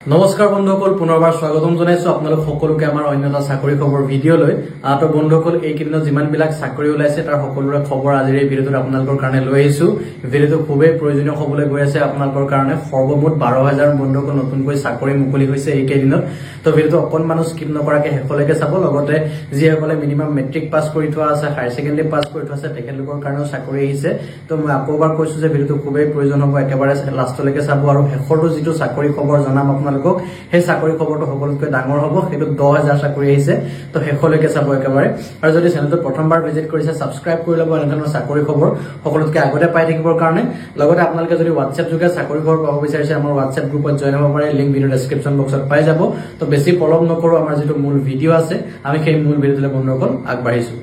নমস্কাৰ বন্ধুসকল পুনৰবাৰ স্বাগতম জনাইছো আপোনালোক সকলোকে আমাৰ অন্যটা চাকৰি খবৰ ভিডিঅ লৈ তো বন্ধুসকল এই কিদিনত যিমান বিলাক চাকৰি ওলাইছে তাৰ সকলোৰে খবৰ আজিৰ এই ভিডিঅটোত আপোনালোকৰ কাৰণে লৈ আহিছো ভিডিঅটো খুবেই প্ৰয়োজনীয় হ'বলৈ গৈ আছে আপোনালোকৰ কাৰণে সৰ্বমুঠ 12000 বন্ধুসকল নতুনকৈ চাকৰি মুকলি হৈছে এই কিদিনত তো ভিডিঅটো অকনমানো স্কিপ নকৰাকে শেষলৈকে চাব লগতে যিসকলে মিনিমাম মেট্ৰিক পাছ কৰি থোৱা আছে হায়াৰ সেকেন্ডাৰী পাছ কৰি থোৱা আছে তেখেতলোকৰ কাৰণেও চাকৰি আহিছে তো মই আকৌবাৰ কৈছো যে ভিডিঅটো খুবেই প্ৰয়োজন হ'ব একেবাৰে লাষ্টলৈকে চাব আৰু শেষৰটো যিটো চাকৰি খবৰ জনাম আপোনালোকক সেই চাকৰি খবৰটো সকলোতকৈ ডাঙৰ হ'ব সেইটো 10000 চাকৰি আহিছে তো শেষলৈকে চাব একেবাৰে আৰু যদি চেনেলটো প্ৰথমবাৰ ভিজিট কৰিছে সাবস্ক্ৰাইব কৰি ল'ব এনে ধৰণৰ চাকৰি খবৰ সকলোতকৈ আগতে পাই থাকিবৰ কাৰণে লগতে আপোনালোকে যদি WhatsApp যোগে চাকৰি খবৰ পাব বিচাৰিছে আমাৰ WhatsApp গ্ৰুপত জয়েন হ'ব পাৰে লিংক ভিডিও ডেসক্ৰিপচন বক্সত পাই যাব তো বেছি পলম নকৰো আমাৰ যেটো মূল ভিডিও আছে আমি সেই মূল ভিডিওলৈ বন্ধুসকল আগবাঢ়িছো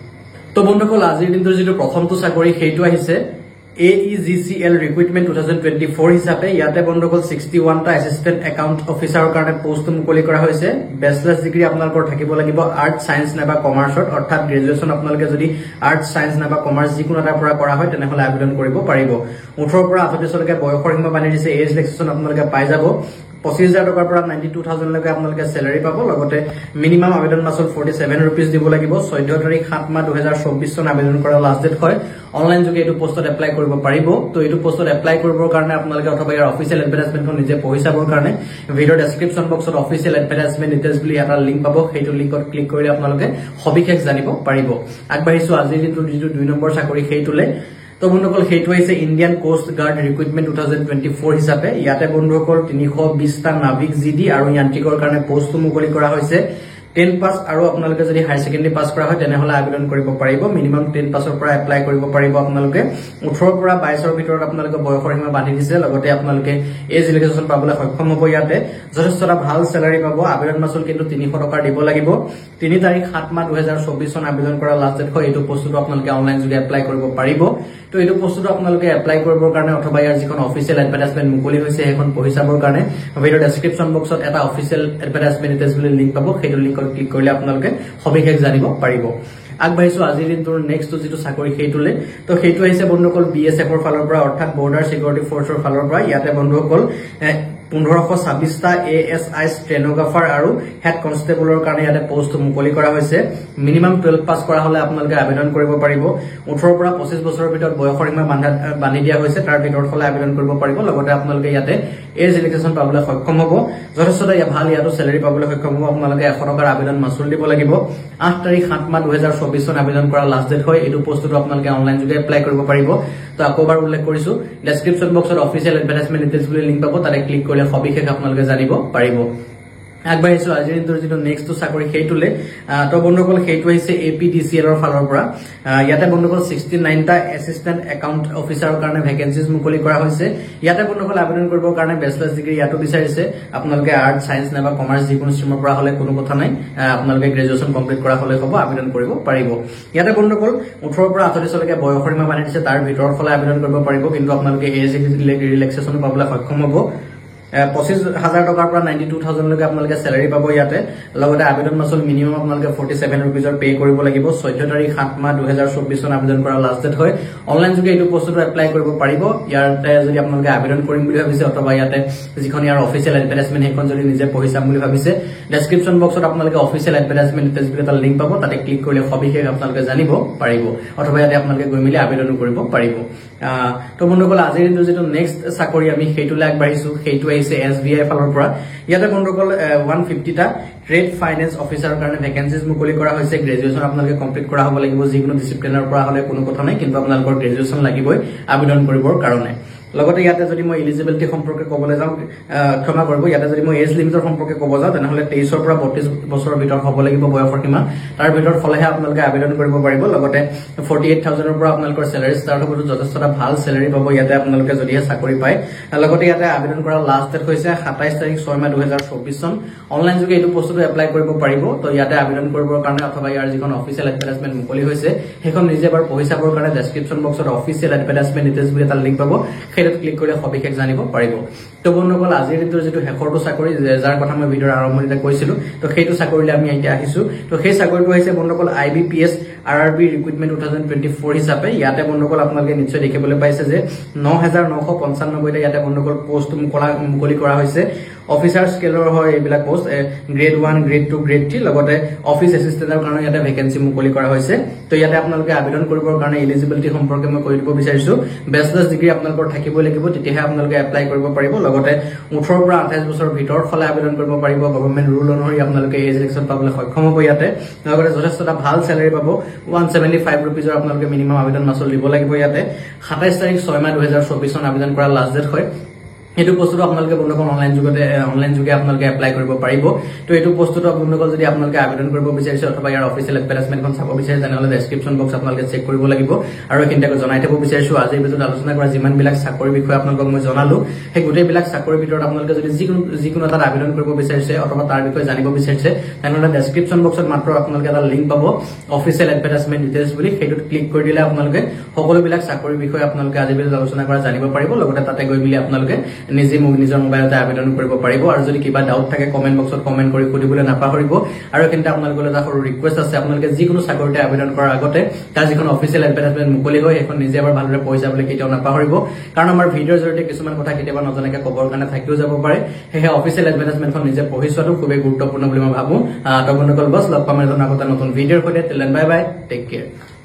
তো বন্ধুসকল আজিৰ দিনটোৰ যেটো প্ৰথমটো চাকৰি সেইটো আহিছে AEGCL Recruitment 2024 হিসাবে ইয়াতে বন্ধুসকল 61 টা অ্যাসিস্ট্যান্ট অ্যাকাউন্ট অফিসাৰৰ কাৰণে পোষ্ট মুকলি কৰা হৈছে ব্যাচলাৰ ডিগ্ৰী আপোনালোকৰ থাকিব লাগিব আৰ্ট সায়েন্স নাইবা কমাৰ্চত অৰ্থাৎ গ্ৰেজুৱেচন আপোনালোকে যদি আৰ্ট সায়েন্স নাইবা কমাৰ্চ যিকোনো এটাৰ পৰা কৰা হয় তেনেহলে আবেদন কৰিব পাৰিব 18 পৰা 38 লৈকে বয়সৰ সীমা বান্ধি দিছে এজ ৰিলেক্সেশ্যন আপোনালোকে পাই যাব 25000 টকাৰ পৰা 92000 লৈকে আপোনালোকে স্যালাৰি পাব লগতে মিনিমাম আবেদন মাসুল 47 रुपीस দিব লাগিব 14 তাৰিখ 7 মাহ 2024 চন আবেদন কৰা লাষ্ট ডেট হয় অনলাইন যোগে এটো পোষ্টত এপ্লাই কৰিব পাৰিব তো এটো পোষ্টত এপ্লাই কৰিবৰ কাৰণে আপোনালোকে অথবা ইয়াৰ অফিচিয়েল এডভাৰটাইজমেন্টখন নিজে পঢ়ি চাবৰ কাৰণে ভিডিও ডেসক্ৰিপচন বক্সত অফিচিয়েল এডভাৰটাইজমেন্ট ডিটেইলছ বুলি এটা লিংক পাব সেইটো লিংকত ক্লিক কৰিলে আপোনালোকে সবিশেষ জানিব পাৰিব আগবাঢ়িছো আজিৰ দিনটো যিটো 2 নম্বৰ চাকৰি সেইটোলে তো বন্ধুসকল সেইটো হৈছে ইন্ডিয়ান কোস্ট গাৰ্ড ৰিক্ৰুটমেন্ট 2024 হিসাবে ইয়াতে বন্ধুসকল 320 টা নাবিক জিডি আৰু যান্ত্ৰিকৰ কাৰণে পোষ্ট মুকলি কৰা হৈছে 10 পাস আৰু আপোনালোকে যদি হায়াৰ সেকেন্ডাৰী পাস কৰা হয় তেনেহলে আবেদন কৰিব পাৰিব মিনিমাম 10 পাসৰ পৰা এপ্লাই কৰিব পাৰিব আপোনালোকে 18 পৰা 22 ৰ ভিতৰত আপোনালোকে বয়সৰ সীমা বান্ধি দিছে লগতে আপোনালোকে এজ ৰিলেক্সেশ্যন পাবলৈ সক্ষম হ'ব ইয়াতে যথেষ্টটা ভাল স্যালাৰি পাব আবেদন মাসুল কিন্তু 300 টকা দিব লাগিব 3 তাৰিখ 7 মাহ 2024 চন আবেদন কৰা লাষ্ট ডেট হয় এটো পোষ্টটো আপোনালোকে অনলাইন যোগে এপ্লাই কৰিব পাৰিব তো এটো পোষ্টটো আপোনালোকে এপ্লাই কৰিবৰ কাৰণে অথবা ইয়াৰ যিখন অফিচিয়েল এডভাৰটাইজমেন্ট মুকলি হৈছে এখন পঢ়ি চাবৰ কাৰণে ভিডিও ডেসক্ৰিপচন বক্সত এটা অফিচিয়েল এডভাৰটাইজমেন্ট ডিটেইলছ বুলি লিংক পাব সেইটো লিংকত ক্লিক কৰিলে আপোনালোকে সবিশেষ জানিব পাৰিব আগবাঢ়িছো আজিৰ দিনটোৰ নেক্সট যেটো চাকৰি সেইটোলে তো সেইটো আহিছে বন্ধুসকল BSF ৰ ফালৰ পৰা অৰ্থাৎ বৰ্ডাৰ সিকিউৰিটি ফৰ্চৰ ফালৰ পৰা ইয়াতে বন্ধুসকল 1526 টা ASI স্টেনোগ্ৰাফাৰ আৰু হেড কনষ্টেবলৰ কাৰণে ইয়াতে পোষ্ট মুকলি কৰা হৈছে মিনিমাম 12 পাস কৰা হলে আপোনালোকে আবেদন কৰিব পাৰিব 18 পৰা 25 বছৰৰ ভিতৰত বয়সৰ সীমা বান্ধি দিয়া হৈছে তাৰ ভিতৰত হলে আবেদন কৰিব পাৰিব লগতে আপোনালোকে ইয়াতে এজ ৰিলেক্সেশ্যন পাবলৈ সক্ষম হ'ব যথেষ্টটা ভাল ইয়াতো স্যালাৰি পাবলৈ সক্ষম হ'ব আপোনালোকে 100 টকাৰ আবেদন মাসুল দিব লাগিব 8 তাৰিখ 7 মাহ 2024 চন আবেদন কৰা লাষ্ট ডেট হয় এটো পোষ্টটো আপোনালোকে অনলাইন যোগে এপ্লাই কৰিব পাৰিব তো আকৌবাৰ উল্লেখ কৰিছো ডেসক্ৰিপচন বক্সত অফিচিয়েল এডভাৰটাইজমেন্ট ডিটেইলছ বুলি লিংক পাব তাতে ক্লিক কৰিলে সবিশেষ আপোনালোকে জানিব পাৰিব আগবাঢ়িছো আজিৰ দিনটোৰ যেটো নেক্সট চাকৰি সেইটোলে তো বন্ধুসকল সেইটো হৈছে APDCL ৰ ফালৰ পৰা ইয়াতে বন্ধুসকল 69 টা এসিস্ট্যান্ট একাউন্ট অফিসাৰৰ কাৰণে ভ্যাকেন্সিজ মুকলি কৰা হৈছে ইয়াতে বন্ধুসকল আবেদন কৰিবৰ কাৰণে ব্যাচলাৰ ডিগ্ৰী ইয়াতো বিচাৰিছে আপোনালোকে আৰ্ট সায়েন্স নাইবা কমাৰ্চ যিকোনো ষ্ট্ৰীমৰ পৰা হলে কোনো কথা নাই আপোনালোকে গ্ৰেজুৱেচন কমপ্লিট কৰা হলে হ'ব আবেদন কৰিব পাৰিব ইয়াতে বন্ধুসকল 18 পৰা 38 লৈকে বয়সৰ সীমা বান্ধি দিছে তাৰ ভিতৰত হলে আবেদন কৰিব পাৰিব কিন্তু আপোনালোকে এজ ৰিলেক্সেশ্যন পাবলৈ সক্ষম হ'ব 25000 টকাৰ পৰা 92000 লৈকে আপোনালোকে স্যালাৰি পাব ইয়াতে লগতে আবেদন মাসুল মিনিমাম আপোনালোকে 47 रुपीसৰ পে কৰিব লাগিব 14 তাৰিখ 7 মাহ 2024 চন আবেদন কৰা লাষ্ট ডেট হয় অনলাইন যোগে এটো পোষ্টটো এপ্লাই কৰিব পাৰিব ইয়াতে যদি আপোনালোকে আবেদন কৰিম বুলি ভাবিছে অথবা ইয়াতে যিখন ইয়াৰ অফিচিয়েল এডভাৰটাইজমেন্ট হেখন যদি নিজে পঢ়ি চাম বুলি ভাবিছে ডেসক্ৰিপচন বক্সত আপোনালোকে অফিচিয়েল এডভাৰটাইজমেন্ট ডিটেইলছ বুলি এটা লিংক পাব তাতে ক্লিক কৰিলে সবিশেষ আপোনালোকে জানিব পাৰিব অথবা ইয়াতে আপোনালোকে গৈ মিলি আবেদন কৰিব পাৰিব তো বন্ধুসকল আজিৰ দিনটো যেটো নেক্সট চাকৰি আমি সেইটোলে আগবাঢ়িছো সেইটো আহিছে SBI ফালৰ পৰা ইয়াতে বন্ধুসকল 150 টা ট্ৰেড ফাইনেন্স অফিসাৰৰ কাৰণে ভ্যাকেন্সিজ মুকলি কৰা হৈছে গ্ৰেজুৱেচন আপোনালোকে কমপ্লিট কৰা হ'ব লাগিব যিকোনো ডিসিপ্লিনৰ পৰা হলে কোনো কথা নাই কিন্তু আপোনালোকৰ গ্ৰেজুৱেচন লাগিবই আবেদন কৰিবৰ কাৰণে লগতে ইয়াতে যদি মই এলিজিবিলিটি সম্পৰ্কে ক'বলৈ যাওঁ ক্ষমা কৰিব ইয়াতে যদি মই এজ লিমিটৰ সম্পৰ্কে ক'ব যাওঁ তেনেহলে 23 ৰ পৰা 32 বছৰৰ ভিতৰত হ'ব লাগিব বয়সৰ সীমা তাৰ ভিতৰত হলেহে আপোনালোকে আবেদন কৰিব পাৰিব লগতে 48000 ৰ পৰা আপোনালোকৰ স্যালাৰি ষ্টাৰ্ট হ'ব যথেষ্টটা ভাল স্যালাৰি পাব ইয়াতে আপোনালোকে যদিহে চাকৰি পায় লগতে ইয়াতে আবেদন কৰা লাষ্ট ডেট হৈছে 27 তাৰিখ 6 মাহ 2024 চন অনলাইন যোগে এটো পোষ্টটো এপ্লাই কৰিব পাৰিব তো ইয়াতে আবেদন কৰিবৰ কাৰণে অথবা ইয়াৰ যিখন অফিচিয়েল এডভাৰটাইজমেন্ট মুকলি হৈছে সেইখন নিজে এবাৰ পঢ়ি চাবৰ কাৰণে ডেসক্ৰিপচন বক্সত অফিচিয়েল এডভাৰটাইজমেন্ট ডিটেইলছ বুলি এটা লিংক পাব সেইটোত ক্লিক কৰিলে সবিশেষ জানিব পাৰিব তো বন্ধুসকল আজিৰ দিনটোৰ যেটো শেষৰটো চাকৰি যাৰ কথা মই ভিডিওৰ আৰম্ভণিতে কৈছিলো তো সেইটো চাকৰিলৈ আমি এতিয়া আহিছো তো সেই চাকৰিটো হৈছে বন্ধুসকল IBPS RRB ৰিক্ৰুটমেন্ট 2024 হিচাপে ইয়াতে বন্ধুসকল আপোনালোকে নিশ্চয় দেখিবলৈ পাইছে যে 9995 টা ইয়াতে বন্ধুসকল পোষ্ট মুকলি কৰা হৈছে অফিচাৰ স্কেলৰ হয় এইবিলাক পোষ্ট গ্ৰেড 1 গ্ৰেড 2 গ্ৰেড 3 লগতে অফিচ এসিস্টেন্টৰ কাৰণে ইয়াতে ভেকেন্সি মুকলি কৰা হৈছে তো ইয়াতে আপোনালোকে আবেদন কৰিবৰ কাৰণে এলিজিবিলিটি সম্পৰ্কে মই কৈ দিব বিচাৰিছো বেচলাৰ্ছ ডিগ্ৰী আপোনালোকৰ থাকিব লাগিব তেতিয়াহে আপোনালোকে এপ্লাই কৰিব পাৰিব লগতে 18 পৰা 28 বছৰ ভিতৰত ফলে আবেদন কৰিব পাৰিব গভৰ্ণমেণ্ট ৰুল অনুসৰি আপোনালোকে এজ ৰিলেকশ্যন পাবলৈ সক্ষম হ'ব ইয়াতে লগতে যথেষ্টটা ভাল স্যালাৰি পাব 175 रुपीजৰ আপোনালোকে মিনিমাম আবেদন মাচুল দিব লাগিব ইয়াতে 27 তাৰিখ 6 মাহ 2024 চন আবেদন কৰা লাষ্ট ডেট হয় এটো পোষ্টটো আপোনালোকে বন্ধুসকল অনলাইন যোগে আপোনালোকে এপ্লাই কৰিব পাৰিব তো এটো পোষ্টটো বন্ধুসকল যদি আপোনালোকে আবেদন কৰিব বিচাৰিছে অথবা ইয়াৰ অফিচিয়েল এডভাৰটাইজমেন্টখন চাব বিচাৰে তেনেহলে ডেসক্ৰিপচন বক্স আপোনালোকে চেক কৰিব লাগিব আৰু এখিনটাক জনাই থব বিচাৰিছো আজিৰ ভিডিঅ'ত আলোচনা কৰা যিমান বিলাক চাকৰিৰ বিষয়ে আপোনালোকক মই জনালো সেই গোটেই বিলাক চাকৰিৰ ভিতৰত আপোনালোকে যদি যিকোনো এটা আবেদন কৰিব বিচাৰিছে অথবা তাৰ বিষয়ে জানিব বিচাৰিছে তেনেহলে ডেসক্ৰিপচন বক্সত মাত্ৰ আপোনালোকে এটা লিংক পাব অফিচিয়েল এডভাৰটাইজমেন্ট ডিটেইলছ বুলি সেইটোত ক্লিক কৰি দিলে আপোনালোকে সকলো বিলাক চাকৰিৰ বিষয়ে আপোনালোকে আজিৰ ভিডিঅ'ত আলোচনা কৰা জানিব পাৰিব লগতে তাতে গৈ মিলি আপোনালোকে নিজৰ মোবাইলতে আবেদন কৰিব পাৰিব আৰু যদি কিবা ডাউট থাকে কমেন্ট বক্সত কমেন্ট কৰি সুধিবলৈ নাপাহৰিব আৰু কিন্তু আপোনালোকলৈ এটা সৰু ৰিকুৱেষ্ট আছে আপোনালোকে যিকোনো চাকৰিতে আবেদন কৰাৰ আগতে তাৰ যিখন অফিচিয়েল এডভাৰটাইজমেন্ট মুকলি হয় এখন নিজে এবাৰ ভালদৰে পঢ়ি চাবলৈ কেতিয়াও নাপাহৰিব কাৰণ আমাৰ ভিডিঅ'ৰ জৰিয়তে কিছুমান কথা কেতিয়াবা নজনাকৈ ক'বৰ কাৰণে থাকিও যাব পাৰে সেয়ে অফিচিয়েল এডভাৰটাইজমেন্টখন নিজে পঢ়ি চোৱাটো খুবেই গুৰুত্বপূৰ্ণ বুলি মই ভাবো তো বন্ধুসকল বস লগ পাম এজন আগতে নতুন ভিডিঅ'ৰ সৈতে till then bye bye take care